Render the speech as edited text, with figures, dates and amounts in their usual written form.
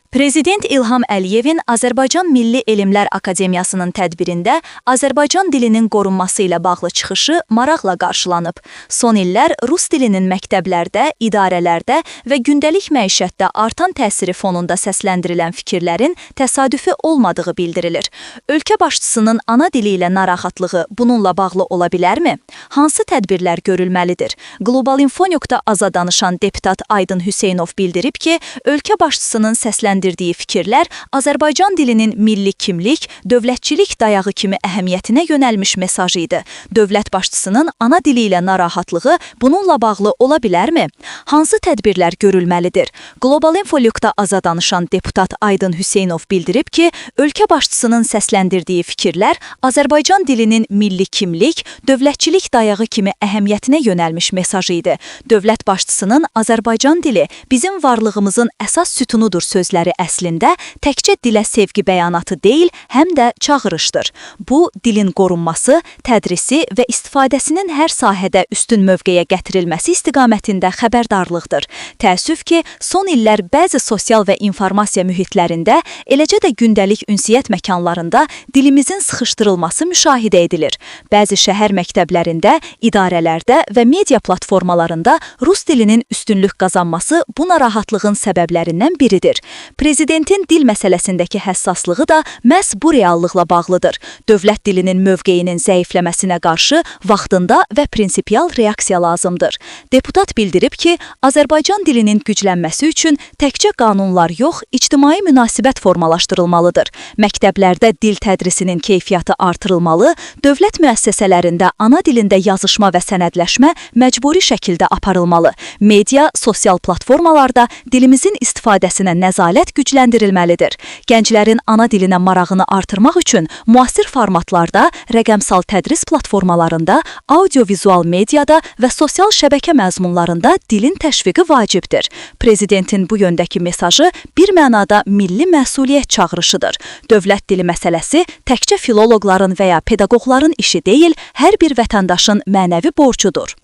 Prezident İlham Əliyevin Azərbaycan Milli Elmlər Akademiyasının tədbirində Azərbaycan dilinin qorunması ilə bağlı çıxışı maraqla qarşılanıb. Son illər rus dilinin məktəblərdə, idarələrdə və gündəlik məişətdə artan təsiri fonunda səsləndirilən fikirlərin təsadüfi olmadığı bildirilir. Ölkə başçısının ana dili ilə narahatlığı bununla bağlı ola bilərmi? Hansı tədbirlər görülməlidir? Globalinfo.az-a danışan deputat Aydın Hüseynov bildirib ki, ölkə başçısının səsləndirdiyi fikirlər Azərbaycan dilinin milli kimlik, dövlətçilik dayağı kimi əhəmiyyətinə yönəlmiş mesajı idi. Dövlət başçısının ana dili ilə narahatlığı bununla bağlı ola bilərmi? Hansı tədbirlər görülməlidir? Globalinfo.az-a danışan deputat Aydın Hüseynov bildirib ki, ölkə başçısının səsləndirdiyi fikirlər Azərbaycan dilinin milli kimlik, dövlətçilik dayağı kimi əhəmiyyətinə yönəlmiş mesajı idi. Dövlət başçısının Azərbaycan dili bizim varlığımızın əsas sütunudur sözləri əslində təkcə dilə sevgi bəyanatı deyil, həm də çağırışdır. Bu, dilin qorunması, tədrisi və istifadəsinin hər sahədə üstün mövqeyə gətirilməsi istiqamətində xəbərdarlıqdır. Təəssüf ki, son illər bəzi sosial və informasiya mühitlərində, eləcə də gündəlik ünsiyyət məkanlarında dilimizin sıxışdırılması müşahidə edilir. Bəzi şəhər məktəblərində, idarələrdə və media platformalarında rus dilinin üstünlük qazanması bu narahatlığın səbəblərindən biridir. Prezidentin dil məsələsindəki həssaslığı da məhz bu reallıqla bağlıdır. Dövlət dilinin mövqeyinin zəifləməsinə qarşı vaxtında və prinsipial reaksiya lazımdır. Deputat bildirib ki, Azərbaycan dilinin güclənməsi üçün təkcə qanunlar yox, ictimai münasibət formalaşdırılmalıdır. Məktəblərdə dil tədrisinin keyfiyyatı artırılmalı, dövlət müəssisələrində ana dilində yazışma və sənədləşmə məcburi şəkildə aparılmalı. Media, sosial platformalarda dilimizin istifadəsinə nəzarət gücləndirilməlidir. Gənclərin ana dilinə marağını artırmaq üçün müasir formatlarda, rəqəmsal tədris platformalarında, audio-vizual mediada və sosial şəbəkə məzmunlarında dilin təşviqi vacibdir. Prezidentin bu yöndəki mesajı bir mənada milli məsuliyyət çağırışıdır. Dövlət dili məsələsi təkcə filoloqların və ya pedaqoqların işi deyil, hər bir vətəndaşın mənəvi borcudur.